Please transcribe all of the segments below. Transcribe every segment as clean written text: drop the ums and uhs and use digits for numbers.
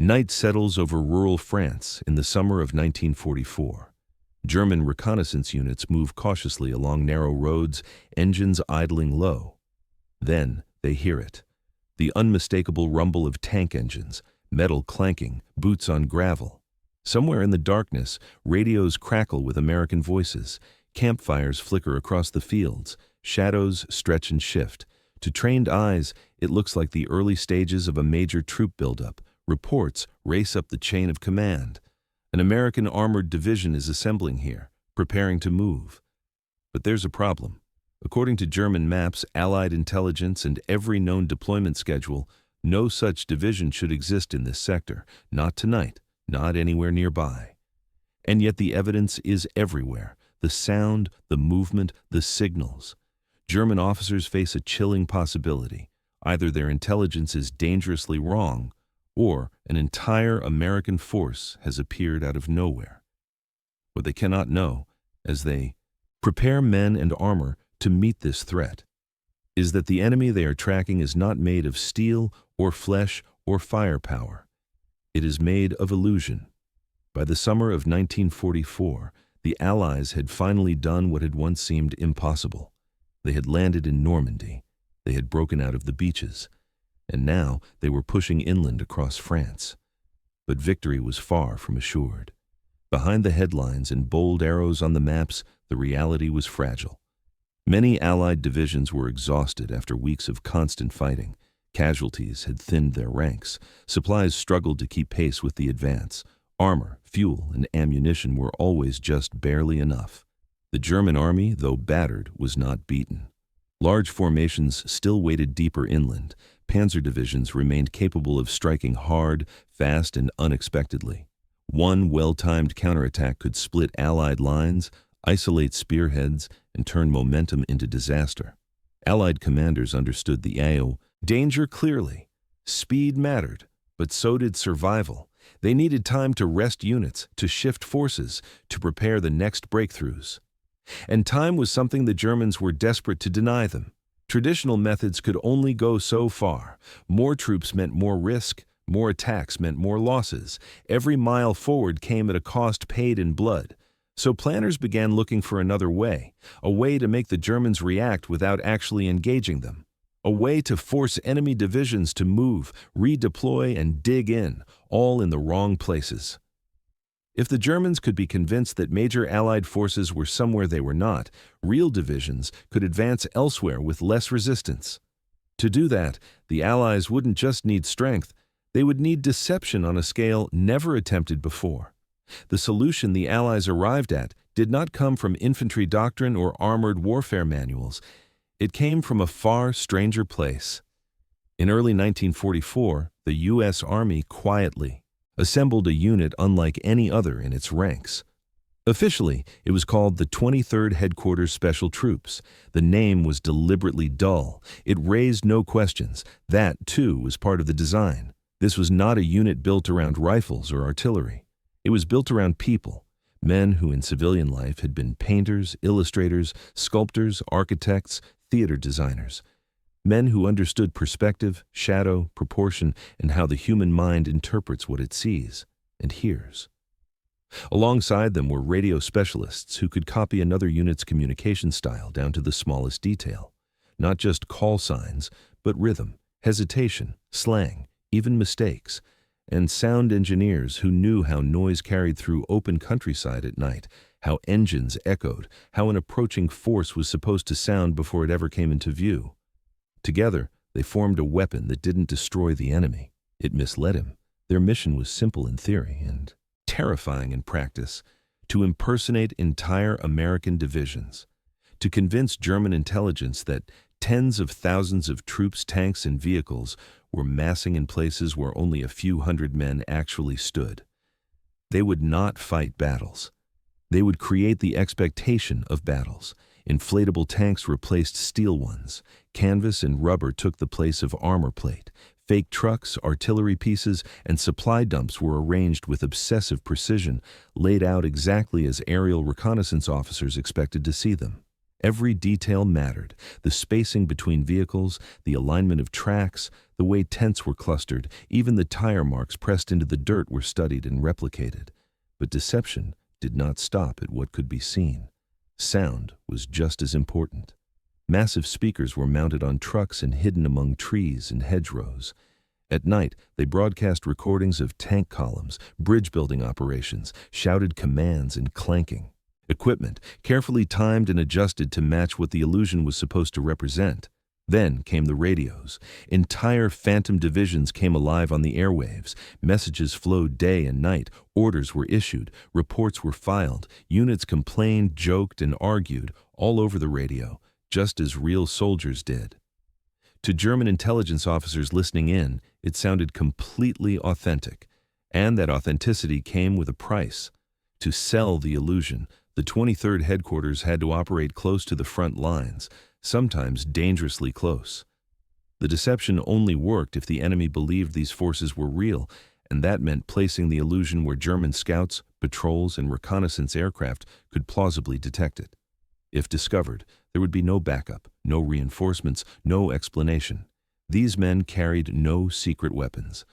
Night settles over rural France in the summer of 1944. German reconnaissance units move cautiously along narrow roads, engines idling low. Then they hear it. The unmistakable rumble of tank engines, metal clanking, boots on gravel. Somewhere in the darkness, radios crackle with American voices. Campfires flicker across the fields. Shadows stretch and shift. To trained eyes, it looks like the early stages of a major troop buildup. Reports race up the chain of command. An American armored division is assembling here, preparing to move. But there's a problem. According to German maps, Allied intelligence, and every known deployment schedule, no such division should exist in this sector. Not tonight, not anywhere nearby. And yet the evidence is everywhere. The sound, the movement, the signals. German officers face a chilling possibility. Either their intelligence is dangerously wrong, or an entire American force has appeared out of nowhere. What they cannot know, as they prepare men and armor to meet this threat, is that the enemy they are tracking is not made of steel or flesh or firepower. It is made of illusion. By the summer of 1944, the Allies had finally done what had once seemed impossible. They had landed in Normandy. They had broken out of the beaches. And now they were pushing inland across France. But victory was far from assured. Behind the headlines and bold arrows on the maps, the reality was fragile. Many Allied divisions were exhausted after weeks of constant fighting. Casualties had thinned their ranks. Supplies struggled to keep pace with the advance. Armor, fuel, and ammunition were always just barely enough. The German army, though battered, was not beaten. Large formations still waited deeper inland. Panzer divisions remained capable of striking hard, fast, and unexpectedly. One well-timed counterattack could split Allied lines, isolate spearheads, and turn momentum into disaster. Allied commanders understood the danger clearly. Speed mattered, but so did survival. They needed time to rest units, to shift forces, to prepare the next breakthroughs. And time was something the Germans were desperate to deny them. Traditional methods could only go so far. More troops meant more risk, more attacks meant more losses. Every mile forward came at a cost paid in blood. So planners began looking for another way, a way to make the Germans react without actually engaging them. A way to force enemy divisions to move, redeploy, and dig in, all in the wrong places. If the Germans could be convinced that major Allied forces were somewhere they were not, real divisions could advance elsewhere with less resistance. To do that, the Allies wouldn't just need strength, they would need deception on a scale never attempted before. The solution the Allies arrived at did not come from infantry doctrine or armored warfare manuals. It came from a far stranger place. In early 1944, the U.S. Army quietly assembled a unit unlike any other in its ranks. Officially, it was called the 23rd Headquarters Special Troops. The name was deliberately dull. It raised no questions. That, too, was part of the design. This was not a unit built around rifles or artillery. It was built around people, men who in civilian life had been painters, illustrators, sculptors, architects, theater designers. Men who understood perspective, shadow, proportion, and how the human mind interprets what it sees and hears. Alongside them were radio specialists who could copy another unit's communication style down to the smallest detail. Not just call signs, but rhythm, hesitation, slang, even mistakes. And sound engineers who knew how noise carried through open countryside at night, how engines echoed, how an approaching force was supposed to sound before it ever came into view. Together, they formed a weapon that didn't destroy the enemy. It misled him. Their mission was simple in theory and terrifying in practice: to impersonate entire American divisions, to convince German intelligence that tens of thousands of troops, tanks, and vehicles were massing in places where only a few hundred men actually stood. They would not fight battles. They would create the expectation of battles. Inflatable tanks replaced steel ones. Canvas and rubber took the place of armor plate. Fake trucks, artillery pieces, and supply dumps were arranged with obsessive precision, laid out exactly as aerial reconnaissance officers expected to see them. Every detail mattered: the spacing between vehicles, the alignment of tracks, the way tents were clustered, even the tire marks pressed into the dirt were studied and replicated. But deception did not stop at what could be seen. Sound was just as important. Massive speakers were mounted on trucks and hidden among trees and hedgerows. At night, they broadcast recordings of tank columns, bridge-building operations, shouted commands and clanking. Equipment, carefully timed and adjusted to match what the illusion was supposed to represent. Then came the radios. Entire phantom divisions came alive on the airwaves. Messages flowed day and night. Orders were issued. Reports were filed. Units complained, joked, and argued all over the radio, just as real soldiers did. To German intelligence officers listening in, it sounded completely authentic. And that authenticity came with a price. To sell the illusion, the 23rd headquarters had to operate close to the front lines, sometimes dangerously close. The deception only worked if the enemy believed these forces were real, and that meant placing the illusion where German scouts, patrols, and reconnaissance aircraft could plausibly detect it. If discovered, there would be no backup, no reinforcements, no explanation. These men carried no secret weapons.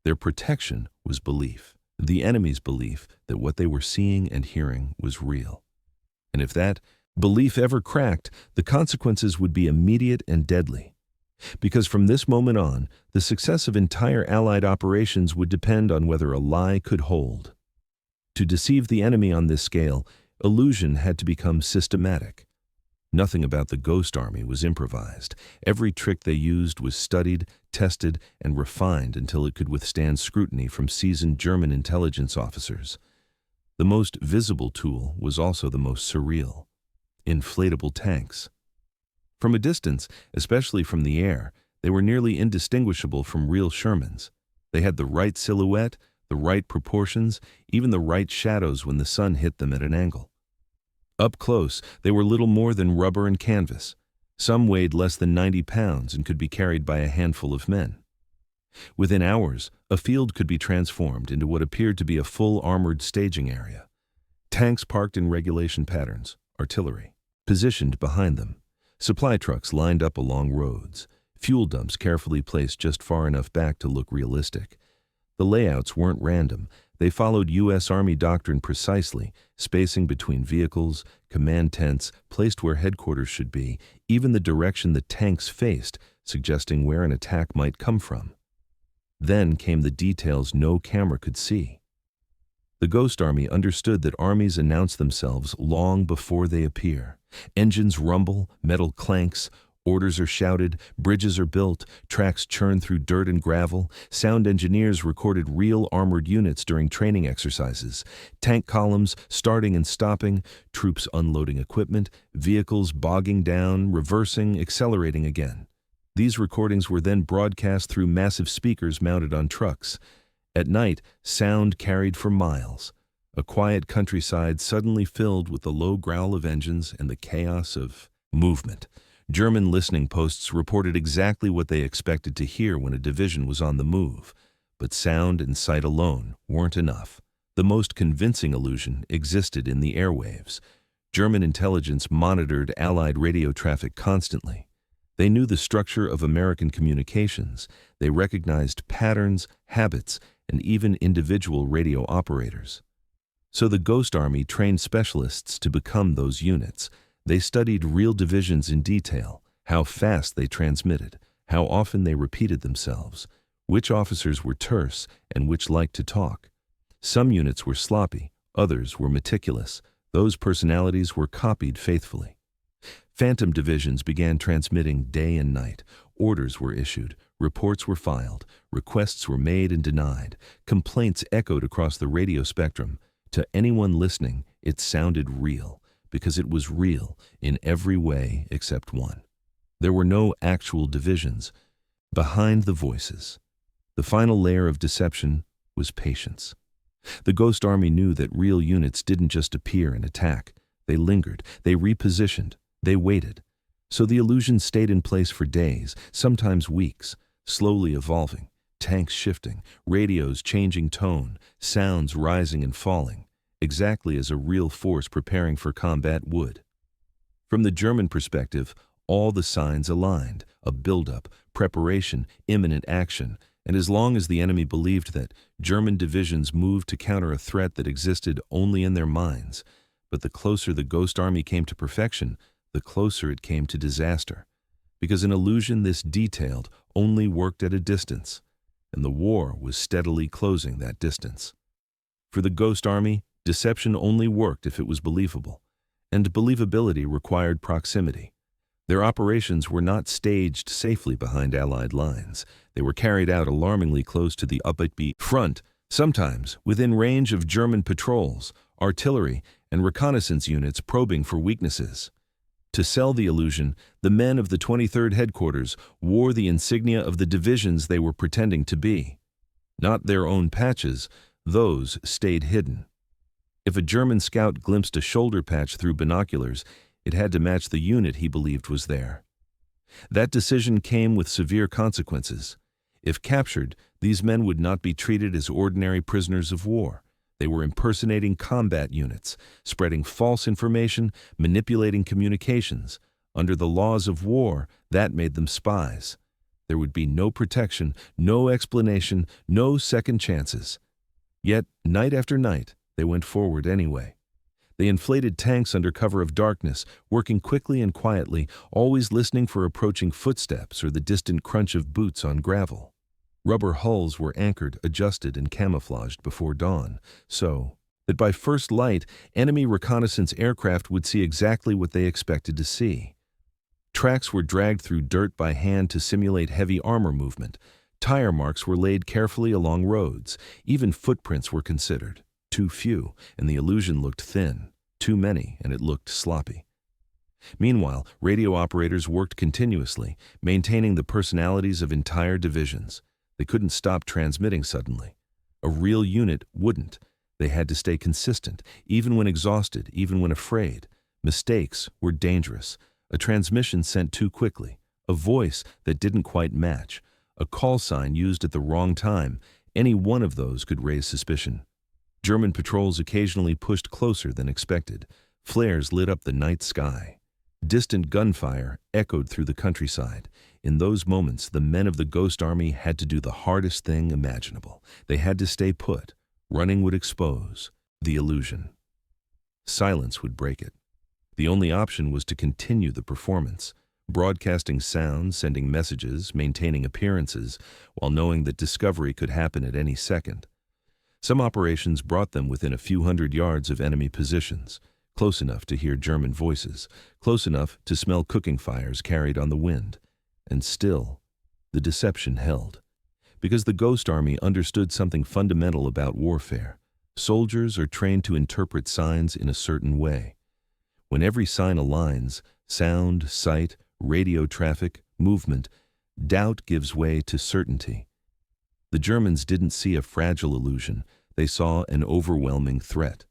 Their protection was belief. The enemy's belief that what they were seeing and hearing was real. And if that belief ever cracked, the consequences would be immediate and deadly. Because from this moment on, the success of entire Allied operations would depend on whether a lie could hold. To deceive the enemy on this scale, illusion had to become systematic. Nothing about the Ghost Army was improvised. Every trick they used was studied, tested, and refined until it could withstand scrutiny from seasoned German intelligence officers. The most visible tool was also the most surreal: inflatable tanks. From a distance, especially from the air, they were nearly indistinguishable from real Shermans. They had the right silhouette, the right proportions, even the right shadows when the sun hit them at an angle. Up close, they were little more than rubber and canvas. Some weighed less than 90 pounds and could be carried by a handful of men. Within hours, a field could be transformed into what appeared to be a full armored staging area. Tanks parked in regulation patterns, artillery positioned behind them, supply trucks lined up along roads, fuel dumps carefully placed just far enough back to look realistic. The layouts weren't random. They followed U.S. Army doctrine precisely: spacing between vehicles, command tents placed where headquarters should be, even the direction the tanks faced, suggesting where an attack might come from. Then came the details no camera could see. The Ghost Army understood that armies announce themselves long before they appear. Engines rumble, metal clanks, orders are shouted, bridges are built, tracks churn through dirt and gravel. Sound engineers recorded real armored units during training exercises, tank columns starting and stopping, troops unloading equipment, vehicles bogging down, reversing, accelerating again. These recordings were then broadcast through massive speakers mounted on trucks. At night, sound carried for miles. A quiet countryside suddenly filled with the low growl of engines and the chaos of movement. German listening posts reported exactly what they expected to hear when a division was on the move. But sound and sight alone weren't enough. The most convincing illusion existed in the airwaves. German intelligence monitored Allied radio traffic constantly. They knew the structure of American communications. They recognized patterns, habits, and even individual radio operators. So the Ghost Army trained specialists to become those units. They studied real divisions in detail: how fast they transmitted, how often they repeated themselves, which officers were terse and which liked to talk. Some units were sloppy, others were meticulous. Those personalities were copied faithfully. Phantom divisions began transmitting day and night. Orders were issued, reports were filed, requests were made and denied. Complaints echoed across the radio spectrum. To anyone listening, it sounded real, because it was real in every way except one. There were no actual divisions. Behind the voices, the final layer of deception was patience. The Ghost Army knew that real units didn't just appear and attack. They lingered, they repositioned, they waited. So the illusion stayed in place for days, sometimes weeks, slowly evolving, tanks shifting, radios changing tone, sounds rising and falling, exactly as a real force preparing for combat would. From the German perspective, all the signs aligned: a buildup, preparation, imminent action, and as long as the enemy believed that, German divisions moved to counter a threat that existed only in their minds. But the closer the Ghost Army came to perfection, the closer it came to disaster. Because an illusion this detailed only worked at a distance, and the war was steadily closing that distance. For the Ghost Army, deception only worked if it was believable, and believability required proximity. Their operations were not staged safely behind Allied lines. They were carried out alarmingly close to the Upper front, sometimes within range of German patrols, artillery, and reconnaissance units probing for weaknesses. To sell the illusion, the men of the 23rd Headquarters wore the insignia of the divisions they were pretending to be. Not their own patches, those stayed hidden. If a German scout glimpsed a shoulder patch through binoculars, it had to match the unit he believed was there. That decision came with severe consequences. If captured, these men would not be treated as ordinary prisoners of war. They were impersonating combat units, spreading false information, manipulating communications. Under the laws of war, that made them spies. There would be no protection, no explanation, no second chances. Yet, night after night, they went forward anyway. They inflated tanks under cover of darkness, working quickly and quietly, always listening for approaching footsteps or the distant crunch of boots on gravel. Rubber hulls were anchored, adjusted, and camouflaged before dawn, so that by first light, enemy reconnaissance aircraft would see exactly what they expected to see. Tracks were dragged through dirt by hand to simulate heavy armor movement. Tire marks were laid carefully along roads. Even footprints were considered. Too few, and the illusion looked thin. Too many, and it looked sloppy. Meanwhile, radio operators worked continuously, maintaining the personalities of entire divisions. They couldn't stop transmitting suddenly. A real unit wouldn't. They had to stay consistent, even when exhausted, even when afraid. Mistakes were dangerous. A transmission sent too quickly, a voice that didn't quite match, a call sign used at the wrong time, any one of those could raise suspicion. German patrols occasionally pushed closer than expected. Flares lit up the night sky. Distant gunfire echoed through the countryside. In those moments, the men of the Ghost Army had to do the hardest thing imaginable. They had to stay put. Running would expose the illusion. Silence would break it. The only option was to continue the performance, broadcasting sounds, sending messages, maintaining appearances, while knowing that discovery could happen at any second. Some operations brought them within a few hundred yards of enemy positions, close enough to hear German voices, close enough to smell cooking fires carried on the wind. And still, the deception held. Because the Ghost Army understood something fundamental about warfare. Soldiers are trained to interpret signs in a certain way. When every sign aligns, sound, sight, radio traffic, movement, doubt gives way to certainty. The Germans didn't see a fragile illusion, they saw an overwhelming threat.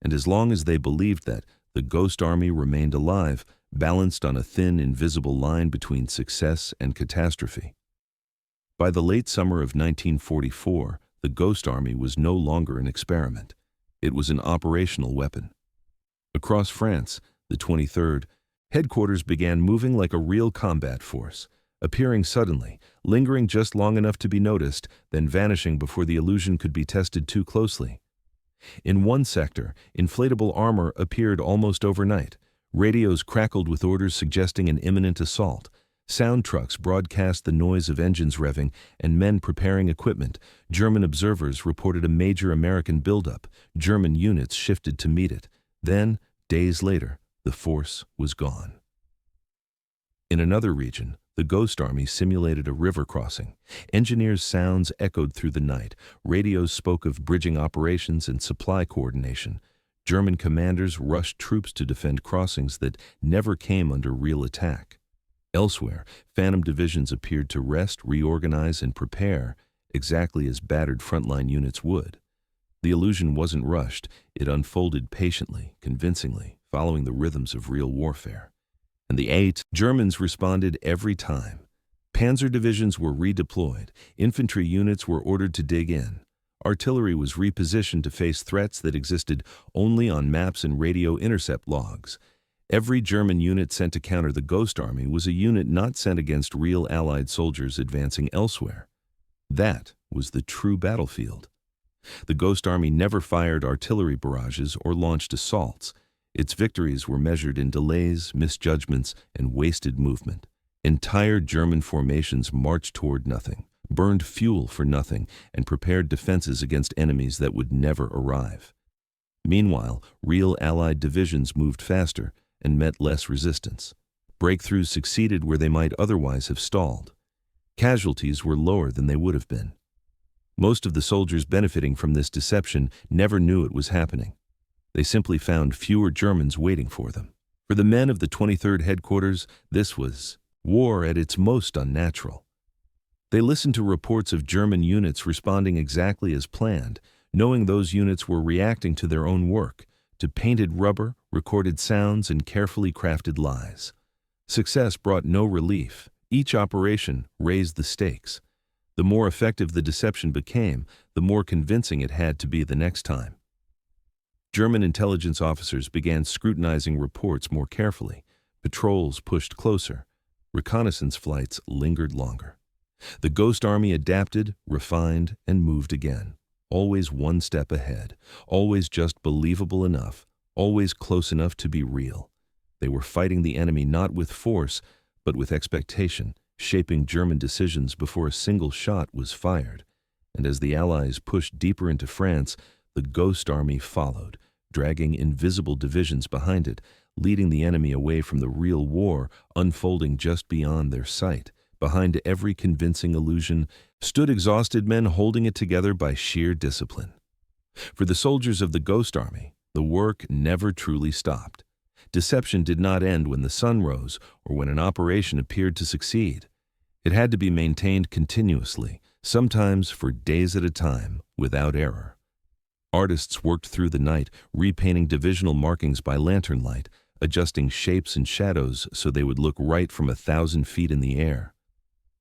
And as long as they believed that, the Ghost Army remained alive, balanced on a thin, invisible line between success and catastrophe. By the late summer of 1944, the Ghost Army was no longer an experiment. It was an operational weapon. Across France, the 23rd Headquarters began moving like a real combat force, appearing suddenly, lingering just long enough to be noticed, then vanishing before the illusion could be tested too closely. In one sector, inflatable armor appeared almost overnight. Radios crackled with orders suggesting an imminent assault. Sound trucks broadcast the noise of engines revving and men preparing equipment. German observers reported a major American buildup. German units shifted to meet it. Then, days later, the force was gone. In another region, the Ghost Army simulated a river crossing. Engineers' sounds echoed through the night. Radios spoke of bridging operations and supply coordination. German commanders rushed troops to defend crossings that never came under real attack. Elsewhere, phantom divisions appeared to rest, reorganize, and prepare, exactly as battered frontline units would. The illusion wasn't rushed. It unfolded patiently, convincingly, following the rhythms of real warfare. And the Germans responded every time. Panzer divisions were redeployed. Infantry units were ordered to dig in. Artillery was repositioned to face threats that existed only on maps and radio intercept logs. Every German unit sent to counter the Ghost Army was a unit not sent against real Allied soldiers advancing elsewhere. That was the true battlefield. The Ghost Army never fired artillery barrages or launched assaults. Its victories were measured in delays, misjudgments, and wasted movement. Entire German formations marched toward nothing, burned fuel for nothing, and prepared defenses against enemies that would never arrive. Meanwhile, real Allied divisions moved faster and met less resistance. Breakthroughs succeeded where they might otherwise have stalled. Casualties were lower than they would have been. Most of the soldiers benefiting from this deception never knew it was happening. They simply found fewer Germans waiting for them. For the men of the 23rd Headquarters, this was war at its most unnatural. They listened to reports of German units responding exactly as planned, knowing those units were reacting to their own work, to painted rubber, recorded sounds, and carefully crafted lies. Success brought no relief. Each operation raised the stakes. The more effective the deception became, the more convincing it had to be the next time. German intelligence officers began scrutinizing reports more carefully. Patrols pushed closer. Reconnaissance flights lingered longer. The Ghost Army adapted, refined, and moved again. Always one step ahead, always just believable enough, always close enough to be real. They were fighting the enemy not with force, but with expectation, shaping German decisions before a single shot was fired. And as the Allies pushed deeper into France, the Ghost Army followed, dragging invisible divisions behind it, leading the enemy away from the real war unfolding just beyond their sight. Behind every convincing illusion stood exhausted men holding it together by sheer discipline. For the soldiers of the Ghost Army, the work never truly stopped. Deception did not end when the sun rose or when an operation appeared to succeed. It had to be maintained continuously, sometimes for days at a time, without error. Artists worked through the night, repainting divisional markings by lantern light, adjusting shapes and shadows so they would look right from 1,000 feet in the air.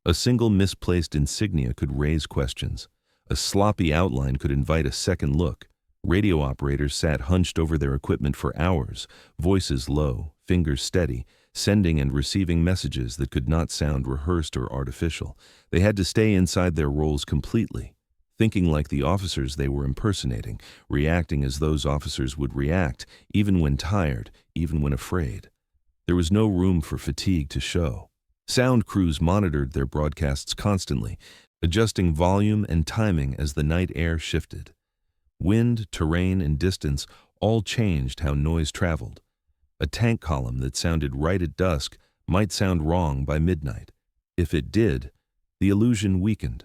A single misplaced insignia could raise questions. A sloppy outline could invite a second look. Radio operators sat hunched over their equipment for hours, voices low, fingers steady, sending and receiving messages that could not sound rehearsed or artificial. They had to stay inside their roles completely, thinking like the officers they were impersonating, reacting as those officers would react, even when tired, even when afraid. There was no room for fatigue to show. Sound crews monitored their broadcasts constantly, adjusting volume and timing as the night air shifted. Wind, terrain, and distance all changed how noise traveled. A tank column that sounded right at dusk might sound wrong by midnight. If it did, the illusion weakened.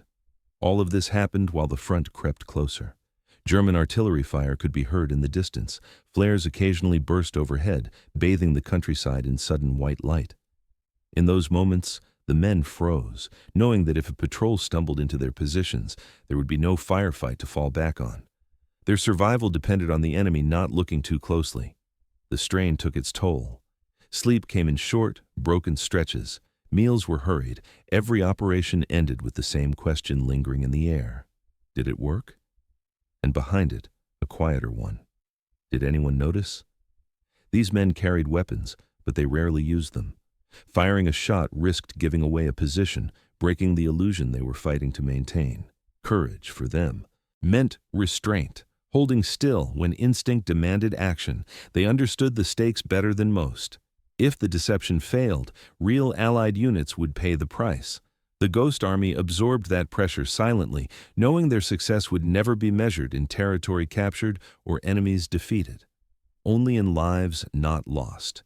All of this happened while the front crept closer. German artillery fire could be heard in the distance. Flares occasionally burst overhead, bathing the countryside in sudden white light. In those moments, the men froze, knowing that if a patrol stumbled into their positions, there would be no firefight to fall back on. Their survival depended on the enemy not looking too closely. The strain took its toll. Sleep came in short, broken stretches. Meals were hurried. Every operation ended with the same question lingering in the air. Did it work? And behind it, a quieter one. Did anyone notice? These men carried weapons, but they rarely used them. Firing a shot risked giving away a position, breaking the illusion they were fighting to maintain. Courage, for them, meant restraint, holding still when instinct demanded action. They understood the stakes better than most. If the deception failed, real Allied units would pay the price. The Ghost Army absorbed that pressure silently, knowing their success would never be measured in territory captured or enemies defeated. Only in lives not lost.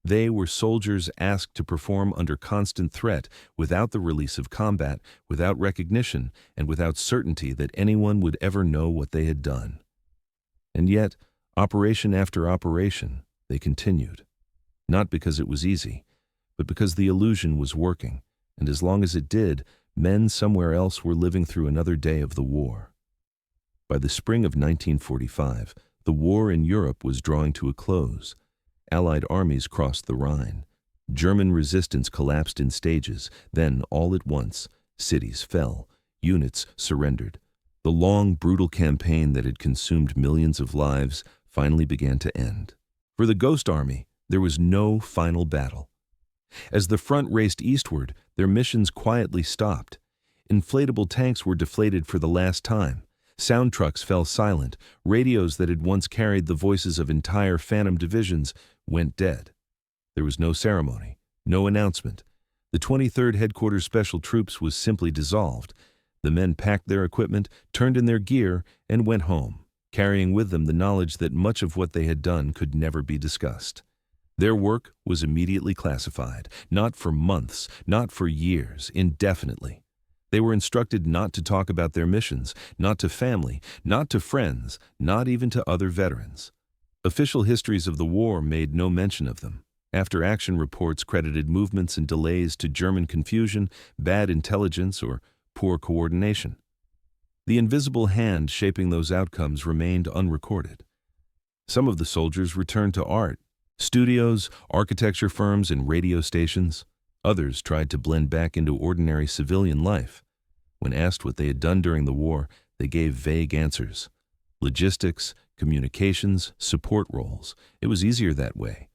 They were soldiers asked to perform under constant threat, without the release of combat, without recognition, and without certainty that anyone would ever know what they had done. And yet, operation after operation, they continued. Not because it was easy, but because the illusion was working, and as long as it did, men somewhere else were living through another day of the war. By the spring of 1945, the war in Europe was drawing to a close. Allied armies crossed the Rhine. German resistance collapsed in stages. Then, all at once, cities fell, units surrendered. The long, brutal campaign that had consumed millions of lives finally began to end. For the Ghost Army, There was no final battle. As the front raced eastward, their missions quietly stopped. Inflatable tanks were deflated for the last time. Sound trucks fell silent. Radios that had once carried the voices of entire Phantom divisions went dead. There was no ceremony, no announcement. The 23rd Headquarters Special Troops was simply dissolved. The men packed their equipment, turned in their gear, and went home, carrying with them the knowledge that much of what they had done could never be discussed. Their work was immediately classified, not for months, not for years, indefinitely. They were instructed not to talk about their missions, not to family, not to friends, not even to other veterans. Official histories of the war made no mention of them. After-action reports credited movements and delays to German confusion, bad intelligence, or poor coordination. The invisible hand shaping those outcomes remained unrecorded. Some of the soldiers returned to art, studios, architecture firms, and radio stations. Others tried to blend back into ordinary civilian life. When asked what they had done during the war, they gave vague answers. Logistics, communications, support roles. It was easier that way.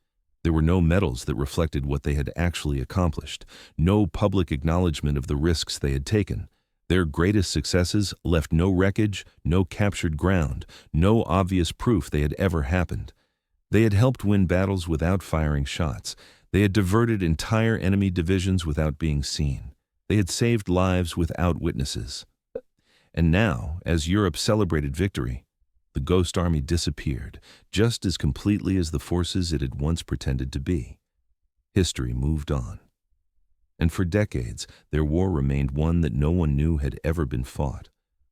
There were no medals that reflected what they had actually accomplished, no public acknowledgement of the risks they had taken. Their greatest successes left no wreckage, no captured ground, no obvious proof they had ever happened. They had helped win battles without firing shots. They had diverted entire enemy divisions without being seen. They had saved lives without witnesses. And now, as Europe celebrated victory, the Ghost Army disappeared, just as completely as the forces it had once pretended to be. History moved on. And for decades, their war remained one that no one knew had ever been fought.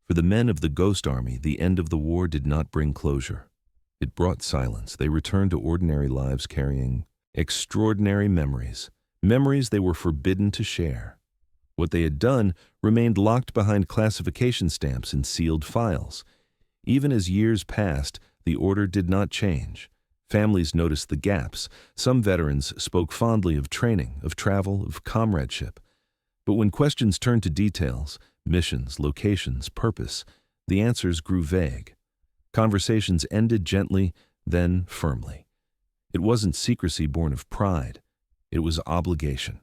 For the men of the Ghost Army, the end of the war did not bring closure. It brought silence. They returned to ordinary lives carrying extraordinary memories, memories they were forbidden to share. What they had done remained locked behind classification stamps and sealed files. Even as years passed, the order did not change. Families noticed the gaps. Some veterans spoke fondly of training, of travel, of comradeship. But when questions turned to details, missions, locations, purpose, the answers grew vague. Conversations ended gently, then firmly. It wasn't secrecy born of pride. It was obligation.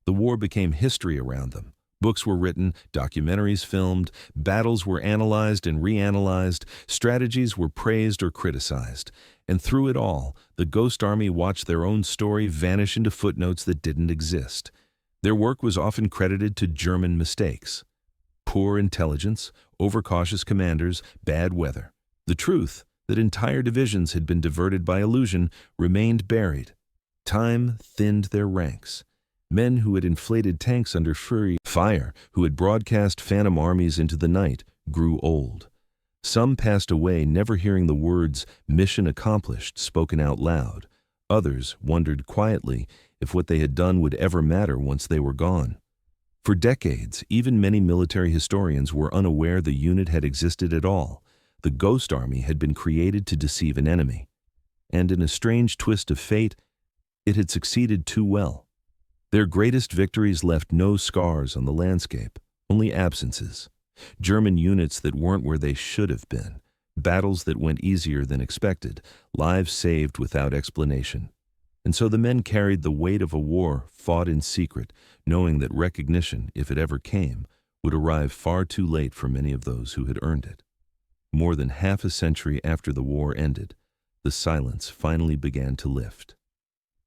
The war became history around them. Books were written, documentaries filmed, battles were analyzed and reanalyzed, strategies were praised or criticized. And through it all, the Ghost Army watched their own story vanish into footnotes that didn't exist. Their work was often credited to German mistakes. Poor intelligence, overcautious commanders, bad weather. The truth, that entire divisions had been diverted by illusion, remained buried. Time thinned their ranks. Men who had inflated tanks under fury fire, who had broadcast phantom armies into the night, grew old. Some passed away, never hearing the words "mission accomplished" spoken out loud. Others wondered quietly if what they had done would ever matter once they were gone. For decades, even many military historians were unaware the unit had existed at all. The Ghost Army had been created to deceive an enemy. And in a strange twist of fate, it had succeeded too well. Their greatest victories left no scars on the landscape, only absences. German units that weren't where they should have been, battles that went easier than expected, lives saved without explanation. And so the men carried the weight of a war fought in secret, knowing that recognition, if it ever came, would arrive far too late for many of those who had earned it. More than half a century after the war ended, the silence finally began to lift.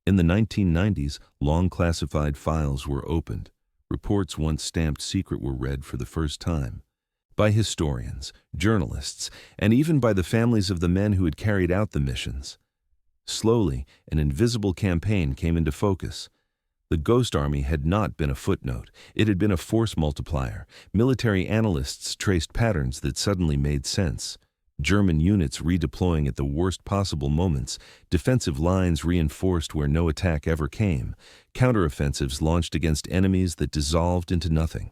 In the 1990s, long classified files were opened. Reports once stamped secret were read for the first time. By historians, journalists, and even by the families of the men who had carried out the missions. Slowly, an invisible campaign came into focus. The Ghost Army had not been a footnote. It had been a force multiplier. Military analysts traced patterns that suddenly made sense. German units redeploying at the worst possible moments, defensive lines reinforced where no attack ever came, counteroffensives launched against enemies that dissolved into nothing.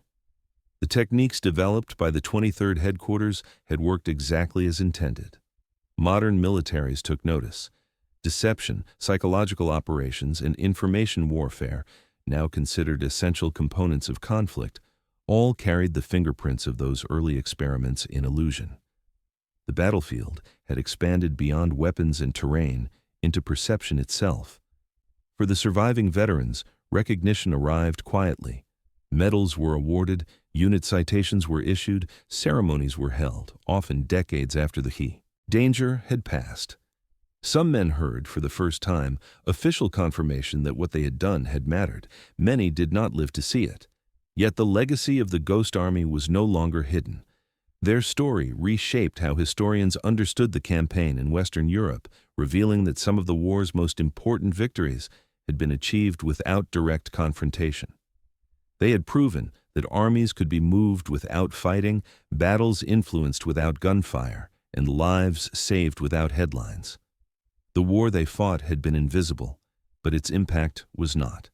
The techniques developed by the 23rd Headquarters had worked exactly as intended. Modern militaries took notice. Deception, psychological operations, and information warfare, now considered essential components of conflict, all carried the fingerprints of those early experiments in illusion. The battlefield had expanded beyond weapons and terrain into perception itself. For the surviving veterans, recognition arrived quietly. Medals were awarded, unit citations were issued, ceremonies were held, often decades after the danger had passed. Some men heard, for the first time, official confirmation that what they had done had mattered. Many did not live to see it. Yet the legacy of the Ghost Army was no longer hidden. Their story reshaped how historians understood the campaign in Western Europe, revealing that some of the war's most important victories had been achieved without direct confrontation. They had proven that armies could be moved without fighting, battles influenced without gunfire, and lives saved without headlines. The war they fought had been invisible, but its impact was not.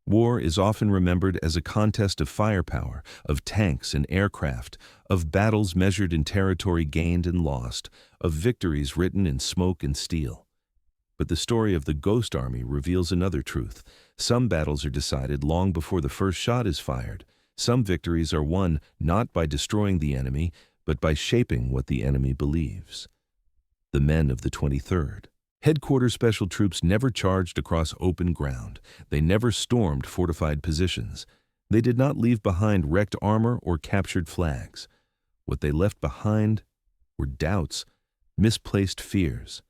War is often remembered as a contest of firepower, of tanks and aircraft, of battles measured in territory gained and lost, of victories written in smoke and steel. But the story of the Ghost Army reveals another truth. Some battles are decided long before the first shot is fired. Some victories are won not by destroying the enemy, but by shaping what the enemy believes. The men of the 23rd. Headquarters Special Troops never charged across open ground. They never stormed fortified positions. They did not leave behind wrecked armor or captured flags. What they left behind were doubts, misplaced fears,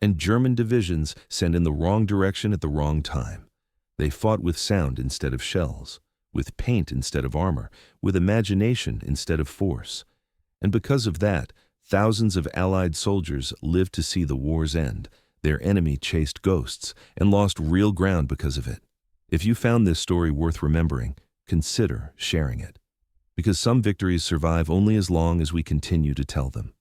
and German divisions sent in the wrong direction at the wrong time. They fought with sound instead of shells, with paint instead of armor, with imagination instead of force. And because of that, thousands of Allied soldiers lived to see the war's end. Their enemy chased ghosts and lost real ground because of it. If you found this story worth remembering, consider sharing it. Because some victories survive only as long as we continue to tell them.